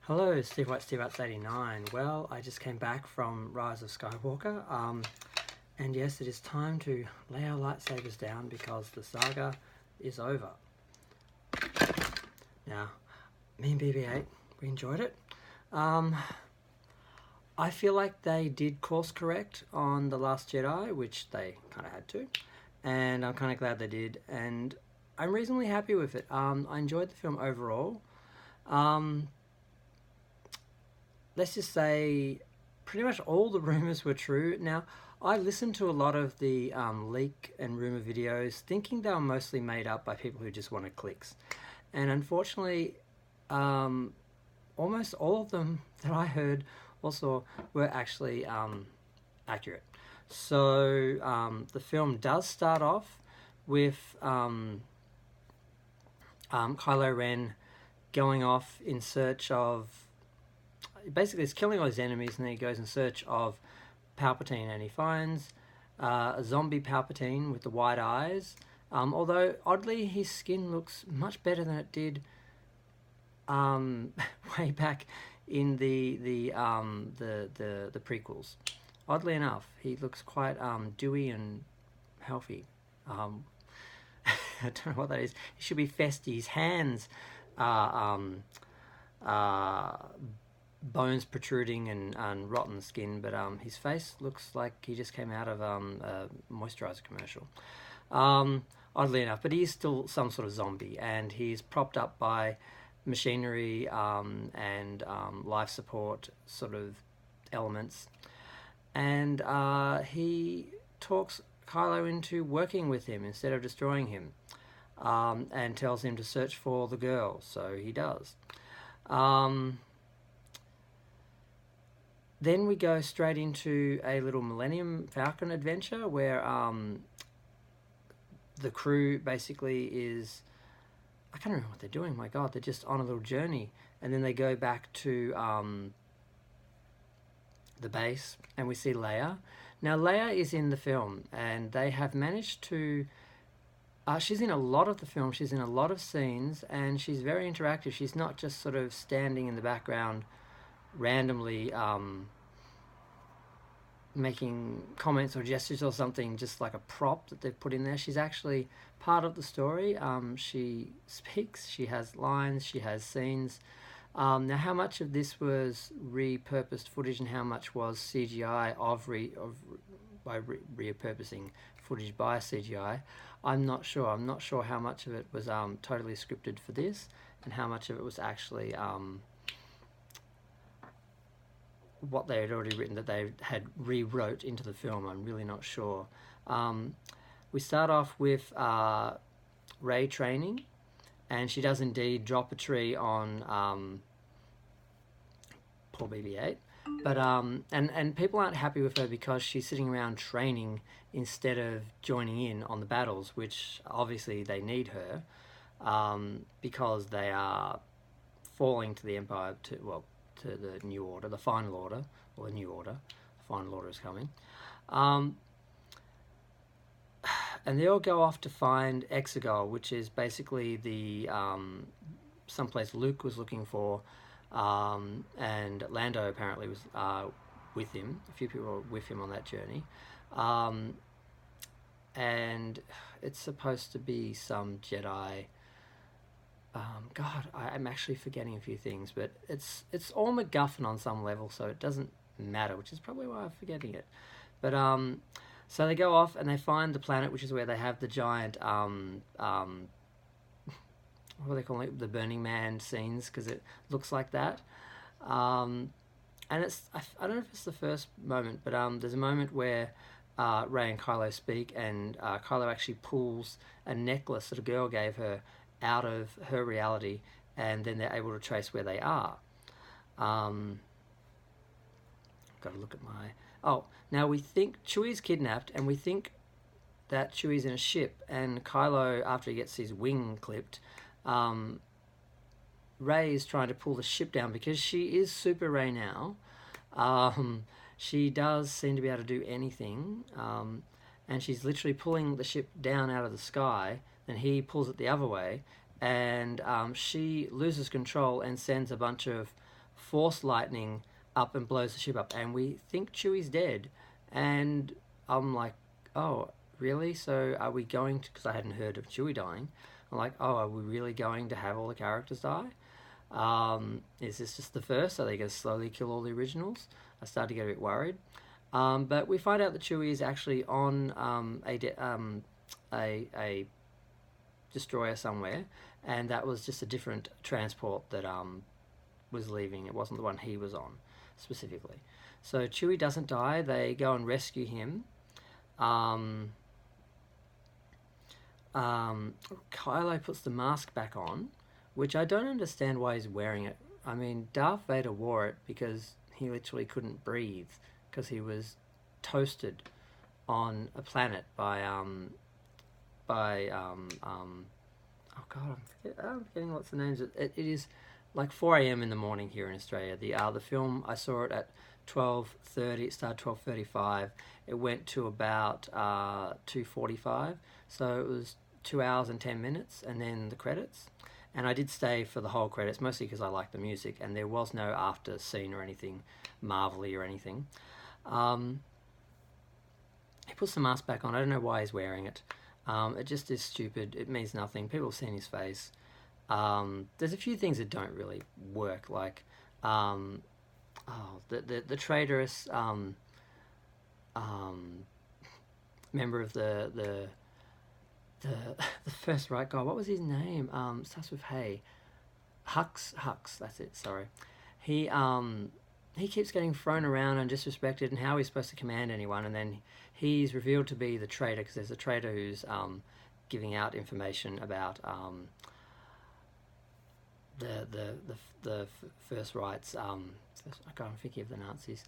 Hello, Steve White, Steve White's 89. Well, I just came back from Rise of Skywalker, and yes, it is time to lay our lightsabers down because the saga is over. Now, me and BB-8, we enjoyed it. I feel like they did course correct on The Last Jedi, which they kind of had to, and I'm kind of glad they did, and I'm reasonably happy with it. I enjoyed the film overall. Let's just say pretty much all the rumors were true. Now, I listened to a lot of the leak and rumor videos thinking they were mostly made up by people who just wanted clicks. And unfortunately, almost all of them that I heard or saw were actually accurate. So the film does start off with Kylo Ren going off in search of... Basically, it's killing all his enemies, and then he goes in search of Palpatine, and he finds a zombie Palpatine with the white eyes. Although oddly, his skin looks much better than it did way back in the prequels. Oddly enough, he looks quite dewy and healthy. I don't know what that is. He should be festy. His hands are bones protruding and rotten skin, but his face looks like he just came out of a moisturizer commercial. Oddly enough, but he's still some sort of zombie, and he's propped up by machinery and life support sort of elements, and he talks Kylo into working with him instead of destroying him, and tells him to search for the girl, so he does. Then we go straight into a little Millennium Falcon adventure where the crew basically is... I can't remember what they're doing, my god, they're just on a little journey. And then they go back to the base, and we see Leia. Now, Leia is in the film, and they have managed to... she's in a lot of the film, she's in a lot of scenes, and she's very interactive. She's not just sort of standing in the background randomly making comments or gestures or something, just like a prop that they've put in there. She's actually part of the story. She speaks, she has lines, she has scenes. Now, how much of this was repurposed footage and how much was CGI by repurposing footage by CGI, I'm not sure. I'm not sure how much of it was totally scripted for this and how much of it was actually what they had already written that they had rewrote into the film. I'm really not sure. We start off with Rey training, and she does indeed drop a tree on poor BB-8. But and people aren't happy with her because she's sitting around training instead of joining in on the battles, which obviously they need her because they are falling to the Empire, to the New Order, the Final Order, or the New Order. The Final Order is coming. And they all go off to find Exegol, which is basically the someplace Luke was looking for, and Lando apparently was with him. A few people were with him on that journey. And it's supposed to be some Jedi... God, I'm actually forgetting a few things, but it's all MacGuffin on some level, so it doesn't matter, which is probably why I'm forgetting it. But so they go off and they find the planet, which is where they have the giant what do they call it? The Burning Man scenes, because it looks like that. And it's I don't know if it's the first moment, but there's a moment where Rey and Kylo speak, and Kylo actually pulls a necklace that a girl gave her out of her reality, and then they're able to trace where they are. Got to look at my... Oh, now we think Chewie's kidnapped, and we think that Chewie's in a ship, and Kylo, after he gets his wing clipped, Rey is trying to pull the ship down because she is Super Rey now. She does seem to be able to do anything, and she's literally pulling the ship down out of the sky. Then he pulls it the other way, and she loses control and sends a bunch of force lightning up and blows the ship up, and we think Chewie's dead. And I'm like, oh, really? So are we going to? Because I hadn't heard of Chewie dying. I'm like, oh, are we really going to have all the characters die? Is this just the first? Are they going to slowly kill all the originals? I started to get a bit worried. But we find out that Chewie is actually on a destroyer somewhere, and that was just a different transport that was leaving. It wasn't the one he was on specifically. So Chewie doesn't die. They go and rescue him. Kylo puts the mask back on, which I don't understand why he's wearing it. I mean, Darth Vader wore it because he literally couldn't breathe because he was toasted on a planet by oh god, I'm forgetting what's the names. It is like 4 a.m. in the morning here in Australia. The film, I saw it at 12:30. It started 12:35. It went to about 2:45. So it was 2 hours and 10 minutes, and then the credits. And I did stay for the whole credits, mostly because I like the music, and there was no after scene or anything marvelly or anything. He puts the mask back on. I don't know why he's wearing it. It just is stupid. It means nothing. People have seen his face. There's a few things that don't really work, like the traitorous member of the first right guy. What was his name? Starts with Hay. Hux. That's it. Sorry. He keeps getting thrown around and disrespected, and how he's supposed to command anyone. And then he's revealed to be the traitor, because there's a traitor who's giving out information about the first rights. I can't think of the Nazis.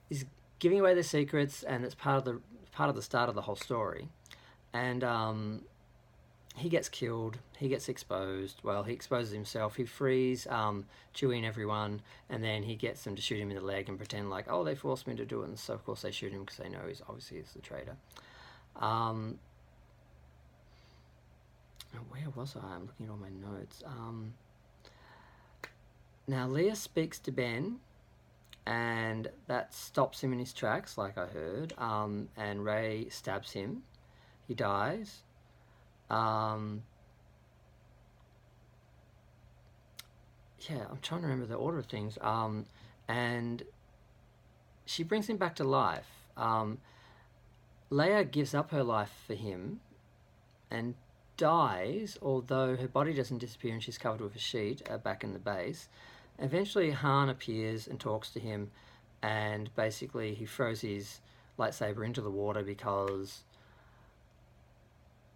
He's giving away their secrets, and it's part of the start of the whole story. And he gets killed. He gets exposed. Well, he exposes himself. He frees Chewie and everyone, and then he gets them to shoot him in the leg and pretend like, oh, they forced me to do it. And so, of course, they shoot him because they know he's the traitor. Where was I? I'm looking at all my notes. Now, Leia speaks to Ben, and that stops him in his tracks, like I heard. And Rey stabs him. He dies. Yeah, I'm trying to remember the order of things. And she brings him back to life. Leia gives up her life for him and dies, although her body doesn't disappear and she's covered with a sheet back in the base. Eventually, Han appears and talks to him, and basically he throws his lightsaber into the water because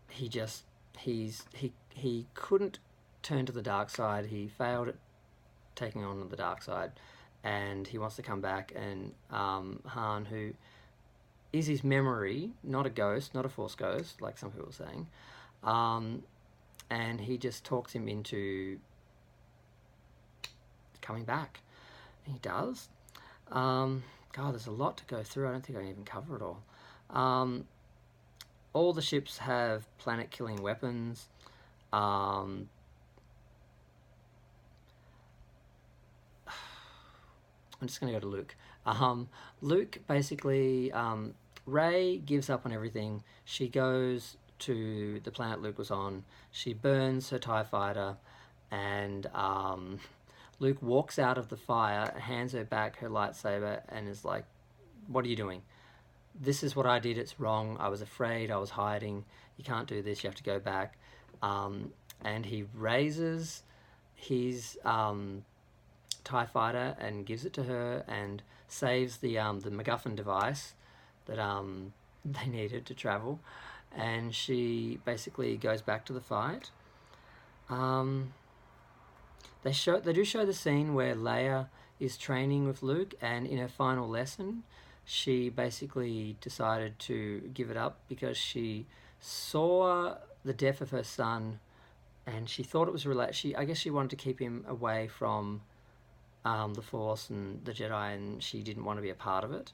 he couldn't turn to the dark side. He failed at taking on the dark side, and he wants to come back. And Han, who is his memory, not a ghost, not a force ghost, like some people are saying, and he just talks him into coming back. And he does. God, there's a lot to go through. I don't think I can even cover it all. All the ships have planet-killing weapons. I'm just going to go to Luke. Luke, basically, Rey gives up on everything. She goes to the planet Luke was on. She burns her TIE fighter, and Luke walks out of the fire, hands her back her lightsaber, and is like, what are you doing? This is what I did. It's wrong. I was afraid. I was hiding. You can't do this. You have to go back. And he raises his TIE fighter and gives it to her and saves the MacGuffin device that they needed to travel. And she basically goes back to the fight. They do show the scene where Leia is training with Luke, and in her final lesson, she basically decided to give it up because she saw the death of her son, and she thought it was related. I guess she wanted to keep him away from the Force and the Jedi, and she didn't want to be a part of it.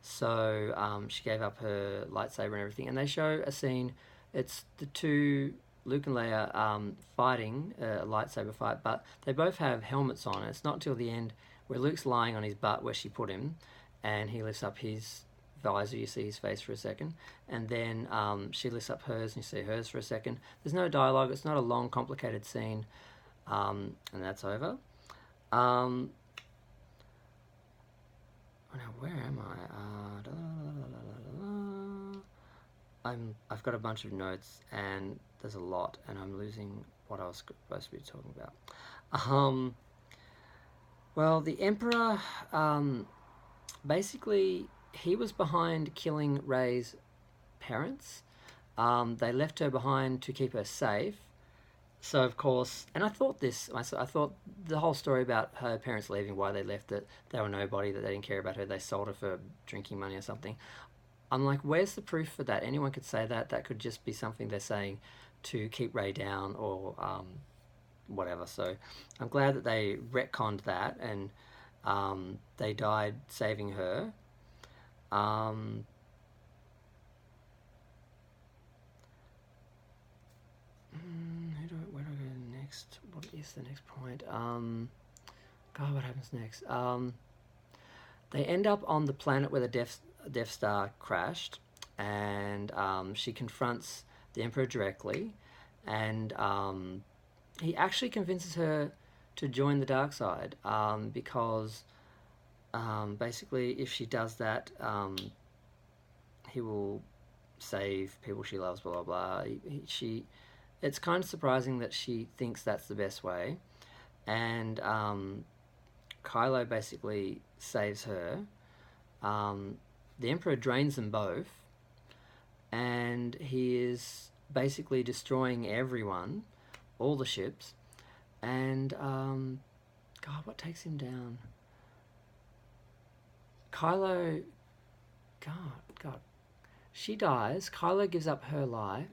So she gave up her lightsaber and everything. And they show a scene. It's the two Luke and Leia fighting a lightsaber fight, but they both have helmets on. It's not till the end where Luke's lying on his butt where she put him, and he lifts up his visor. You see his face for a second, and then she lifts up hers, and you see hers for a second. There's no dialogue. It's not a long, complicated scene, and that's over. Now where am I? I've got a bunch of notes, and there's a lot, and I'm losing what I was supposed to be talking about. Well, the Emperor, basically, he was behind killing Rey's parents. They left her behind to keep her safe. So, of course, and I thought the whole story about her parents leaving, why they left, that they were nobody, that they didn't care about her, they sold her for drinking money or something. I'm like, where's the proof for that? Anyone could say that. That could just be something they're saying to keep Rey down or whatever. So I'm glad that they retconned that, and they died saving her. Where do I go next? What is the next point? God, what happens next? They end up on the planet where the Death Star crashed, and she confronts the Emperor directly, and he actually convinces her to join the dark side, because basically if she does that, he will save people she loves, blah blah blah. It's kind of surprising that she thinks that's the best way, and Kylo basically saves her. The Emperor drains them both, and he is basically destroying everyone, all the ships, and God, what takes him down? Kylo, God, she dies. Kylo gives up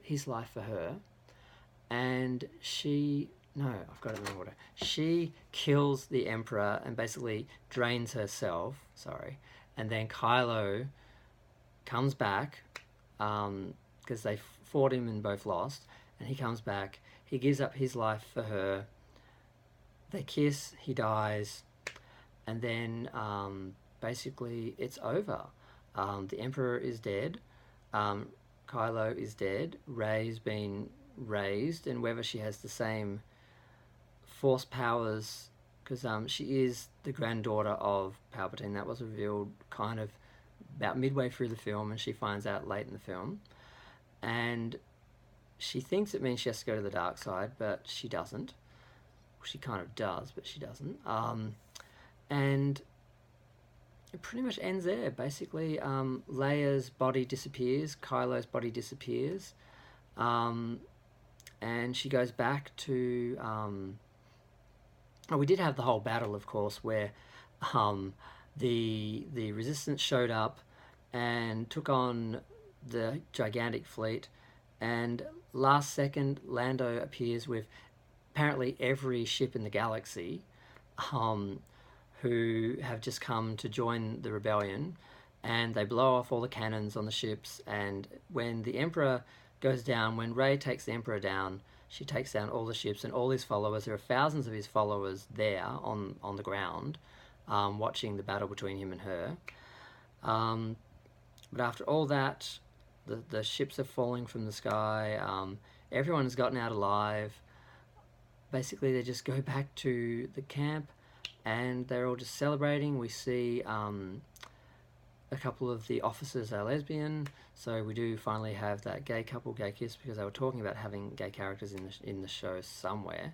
his life for her, and I've got it in order. She kills the Emperor and basically drains herself. Sorry. And then Kylo comes back, because they fought him and both lost. And he comes back. He gives up his life for her. They kiss. He dies. And then basically it's over. The Emperor is dead. Kylo is dead. Rey's been raised, and whether she has the same force powers, because she is the granddaughter of Palpatine. That was revealed kind of about midway through the film, and she finds out late in the film, and she thinks it means she has to go to the dark side, but she doesn't. She kind of does, but she doesn't. And it pretty much ends there. Basically, Leia's body disappears, Kylo's body disappears, and she goes back to we did have the whole battle, of course, where the Resistance showed up and took on the gigantic fleet, and last second Lando appears with apparently every ship in the galaxy, who have just come to join the rebellion, and they blow off all the cannons on the ships. And when the Emperor goes down, when Rey takes the Emperor down, she takes down all the ships and all his followers. There are thousands of his followers there on the ground, watching the battle between him and her. But after all that, the ships are falling from the sky. Everyone has gotten out alive. Basically, they just go back to the camp, and they're all just celebrating. We see a couple of the officers are lesbian, so we do finally have that gay couple, gay kiss, because they were talking about having gay characters in the show somewhere.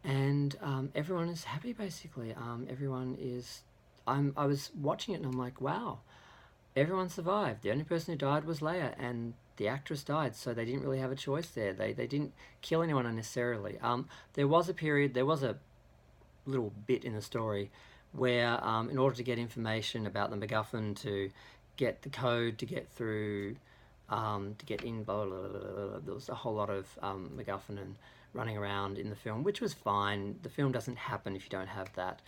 And everyone is happy, basically. Everyone is... I was watching it and I'm like, wow, everyone survived. The only person who died was Leia, and the actress died, so they didn't really have a choice there. They didn't kill anyone unnecessarily. There was a little bit in the story where in order to get information about the MacGuffin, to get the code to get through, to get in, blah, blah, blah, blah, blah, there was a whole lot of MacGuffin and running around in the film, which was fine. The film doesn't happen if you don't have that.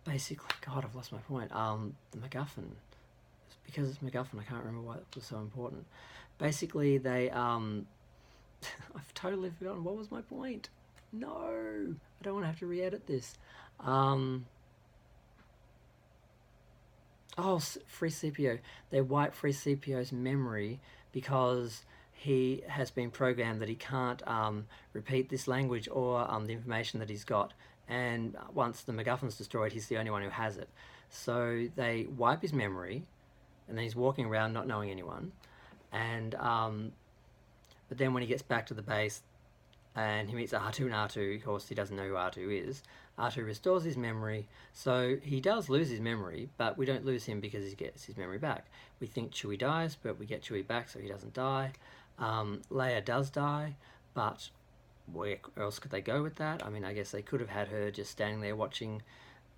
Basically, God, I've lost my point. The MacGuffin. because it's MacGuffin, I can't remember why it was so important. Basically, they I've totally forgotten what was my point. No, I don't want to have to re-edit this. Um, oh, free CPO. They wipe free CPO's memory because he has been programmed that he can't repeat this language or the information that he's got. And once the MacGuffin's destroyed, he's the only one who has it. So they wipe his memory, and then he's walking around not knowing anyone. And but then when he gets back to the base, and he meets R2 and R2, of course he doesn't know who R2 is. R2 restores his memory, so he does lose his memory, but we don't lose him because he gets his memory back. We think Chewie dies, but we get Chewie back so he doesn't die. Leia does die, but where else could they go with that? I mean, I guess they could have had her just standing there watching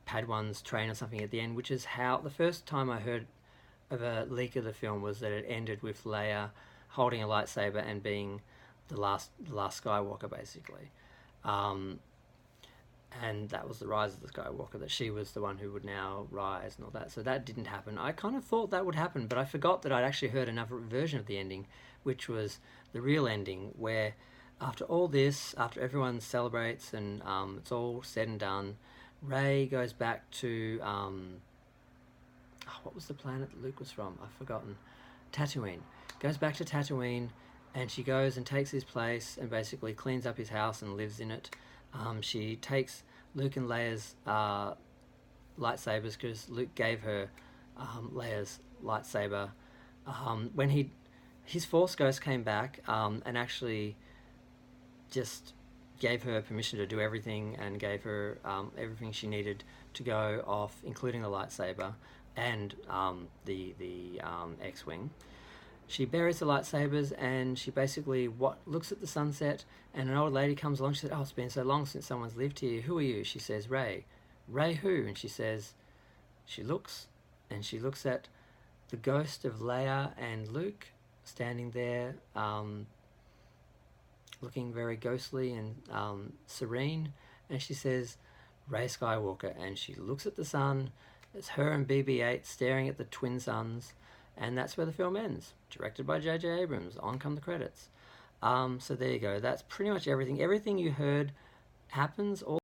Padawans train or something at the end, which is how the first time I heard of a leak of the film was that it ended with Leia holding a lightsaber and being the last Skywalker, basically. And that was the rise of the Skywalker, that she was the one who would now rise and all that. So that didn't happen. I kind of thought that would happen, but I forgot that I'd actually heard another version of the ending, which was the real ending, where after all this, after everyone celebrates and it's all said and done, Rey goes back to what was the planet that Luke was from? I've forgotten. Tatooine. Goes back to Tatooine, and she goes and takes his place and basically cleans up his house and lives in it. She takes Luke and Leia's lightsabers because Luke gave her Leia's lightsaber. When his Force Ghost came back and actually just gave her permission to do everything and gave her everything she needed to go off, including the lightsaber and the X-Wing. She buries the lightsabers and she basically looks at the sunset, and an old lady comes along. She says, "Oh, it's been so long since someone's lived here. Who are you?" She says, "Rey." "Rey who?" And she looks at the ghost of Leia and Luke standing there, looking very ghostly and serene, and she says, "Rey Skywalker." And she looks at the sun. It's her and BB-8 staring at the twin suns. And that's where the film ends. Directed by J.J. Abrams. On come the credits. So there you go. That's pretty much everything. Everything you heard happens. All